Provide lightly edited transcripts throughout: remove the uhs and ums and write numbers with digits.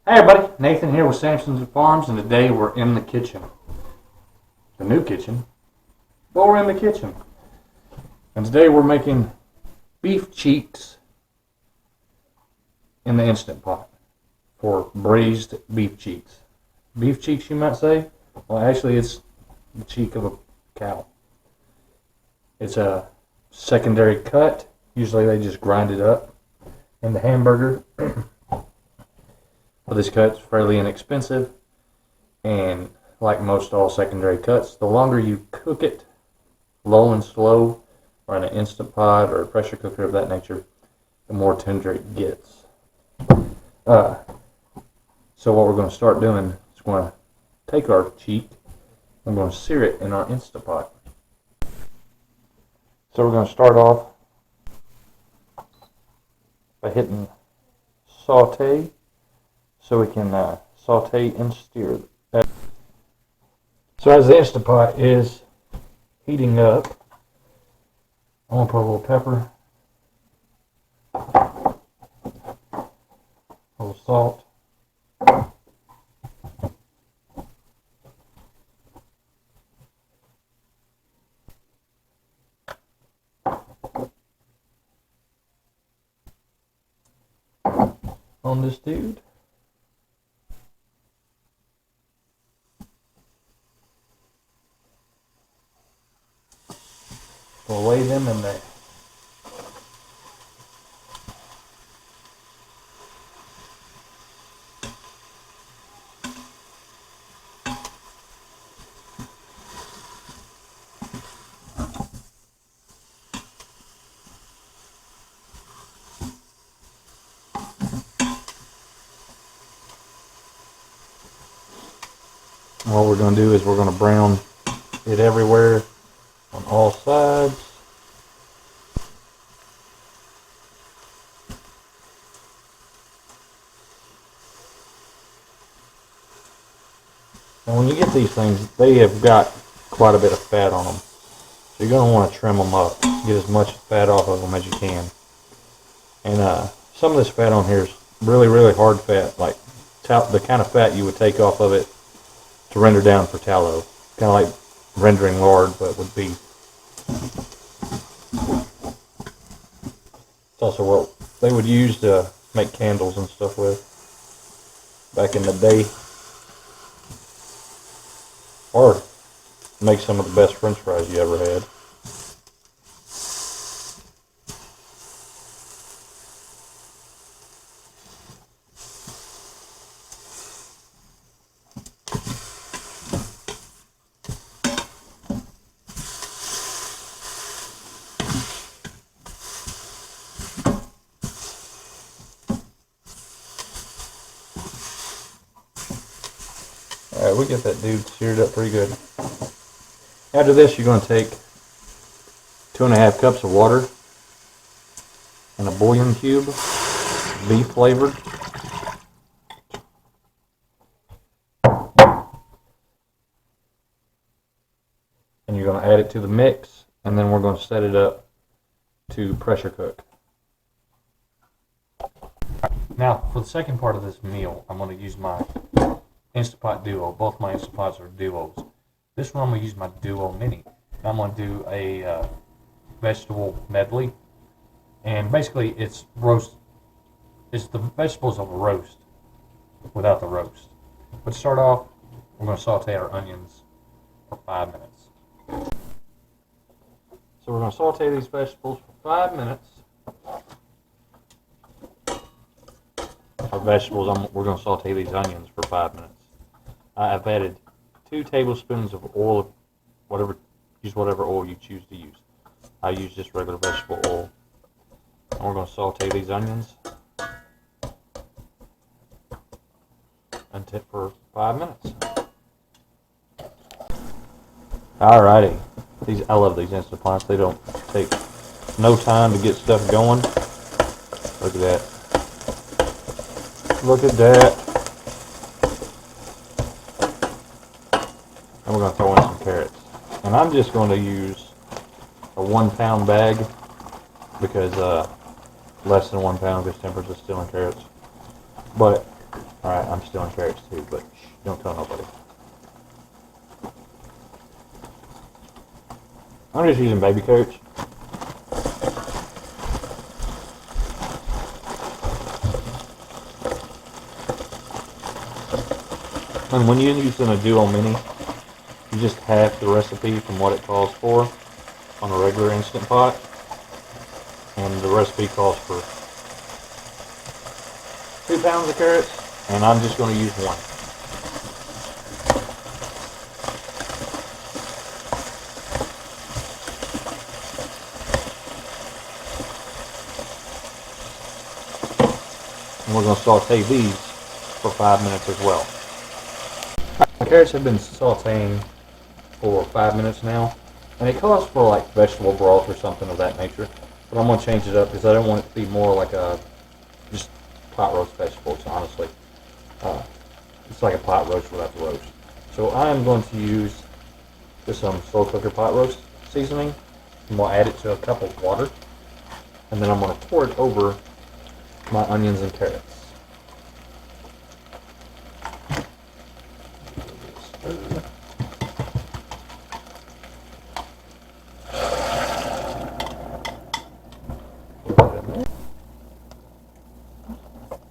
Hey everybody, Nathan here with Sampson Farms, and today we're in the kitchen. The new kitchen, but we're in the kitchen. And today we're making beef cheeks in the Instant Pot for braised beef cheeks. Beef cheeks, you might say? Well, actually it's the cheek of a cow. It's a secondary cut. Usually they just grind it up in the hamburger. Well, this cut's fairly inexpensive, and like most all secondary cuts, the longer you cook it, low and slow, or in an Instant Pot or a pressure cooker of that nature, the more tender it gets. So what we're going to start doing is we're going to take our cheek and we're going to sear it in our Instant Pot. So we're going to start off by hitting Saute, so we can saute and steer. So as the Instant Pot is heating up, I'm going to put a little pepper, a little salt, on this dude. We'll lay them in there. And what we're going to do is we're going to brown it everywhere on all sides. And when you get these things, they have got quite a bit of fat on them. So you're going to want to trim them up. Get as much fat off of them as you can. And some of this fat on here is really, really hard fat. Like the kind of fat you would take off of it to render down for tallow. Kind of like rendering lard, but with beef. It's also what they would use to make candles and stuff with back in the day. Or make some of the best french fries you ever had. Alright, we get that dude seared up pretty good. After this, you're going to take 2.5 cups of water and a bullion cube, beef flavored. And you're going to add it to the mix, and then we're going to set it up to pressure cook. Now, for the second part of this meal, I'm going to use my Instant Pot Duo. Both my Instant Pots are Duos. This one I'm going to use my Duo Mini. I'm going to do a vegetable medley. And basically it's the vegetables of a roast without the roast. But to start off, we're going to saute our onions for 5 minutes. So we're going to saute these vegetables for 5 minutes. Our vegetables, we're going to saute these onions for 5 minutes. I've added 2 tablespoons of oil, use whatever oil you choose to use. I use just regular vegetable oil. And we're going to saute these onions for 5 minutes. Alrighty, I love these Instant Pots. They don't take no time to get stuff going. Look at that. Look at that. And we're going to throw in some carrots. And I'm just going to use a 1 pound bag because less than 1 pound because tempers are still in carrots. But Alright, I'm still in carrots too, but shh, don't tell nobody. I'm just using baby carrots. And when you're using a Duo Mini, you just half the recipe from what it calls for on a regular Instant Pot. And the recipe calls for 2 pounds of carrots, and I'm just going to use 1. And we're going to saute these for 5 minutes as well. My carrots have been sauteing for 5 minutes now, and it calls for like vegetable broth or something of that nature, but I'm going to change it up because I don't want it to be more like a just pot roast vegetables, honestly. It's like a pot roast without the roast. So I am going to use just some slow cooker pot roast seasoning, and we'll add it to a cup of water, and then I'm going to pour it over my onions and carrots.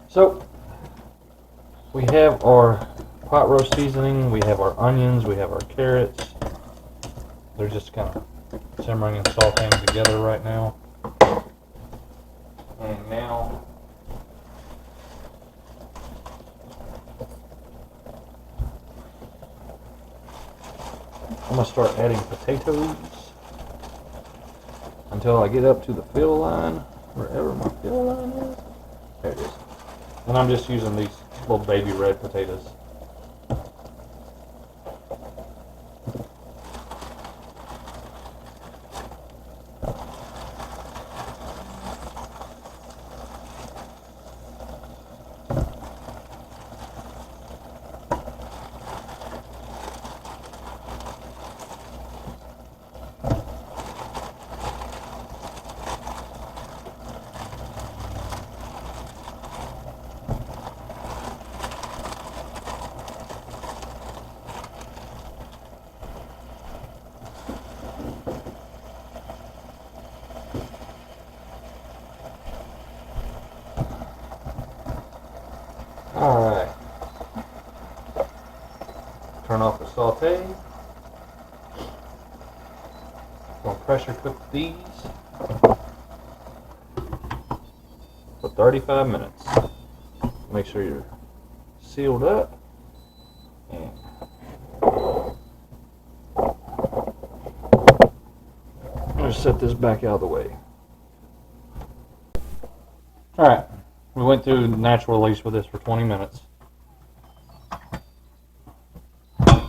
So we have our pot roast seasoning, we have our onions, we have our carrots. They're just kind of simmering and sauteing together right now. And now I'm going to start adding potatoes until I get up to the fill line, wherever my fill line is. There it is. And I'm just using these little baby red potatoes. Alright. Turn off the saute. Gonna pressure cook these for 35 minutes. Make sure you're sealed up. And I'm gonna set this back out of the way. Alright. We went through natural release with this for 20 minutes. Get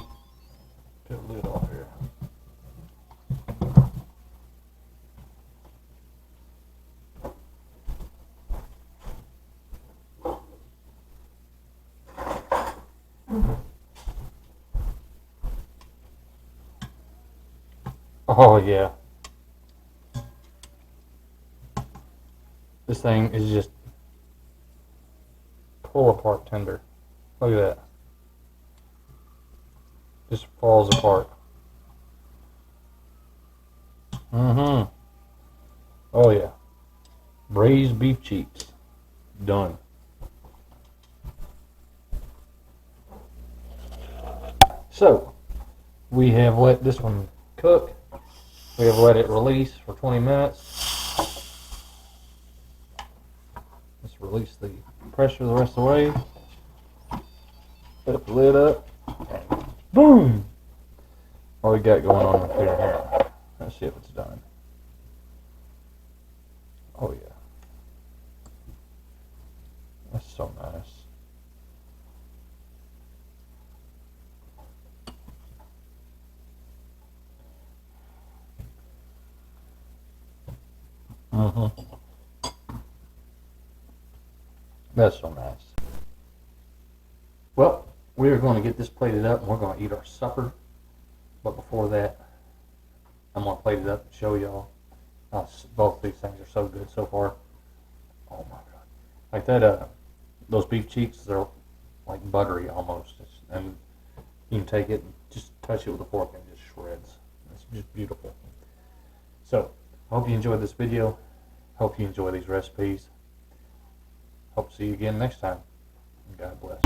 the lid off here. Oh yeah. This thing is just pull apart tender. Look at that. Just falls apart. Oh yeah. Braised beef cheeks. Done. So, we have let this one cook. We have let it release for 20 minutes. Let's release the pressure the rest of the way. Put the lid up. And boom! What we got going on up here. Let's see if it's done. Oh yeah. That's so nice. That's so nice. Well, we are going to get this plated up and we're going to eat our supper. But before that, I'm going to plate it up and show y'all. Both these things are so good so far. Oh my God. Like that, those beef cheeks, they're like buttery almost. And you can take it and just touch it with a fork and it just shreds. It's just beautiful. So, I hope you enjoyed this video. Hope you enjoy these recipes. Hope to see you again next time. God bless.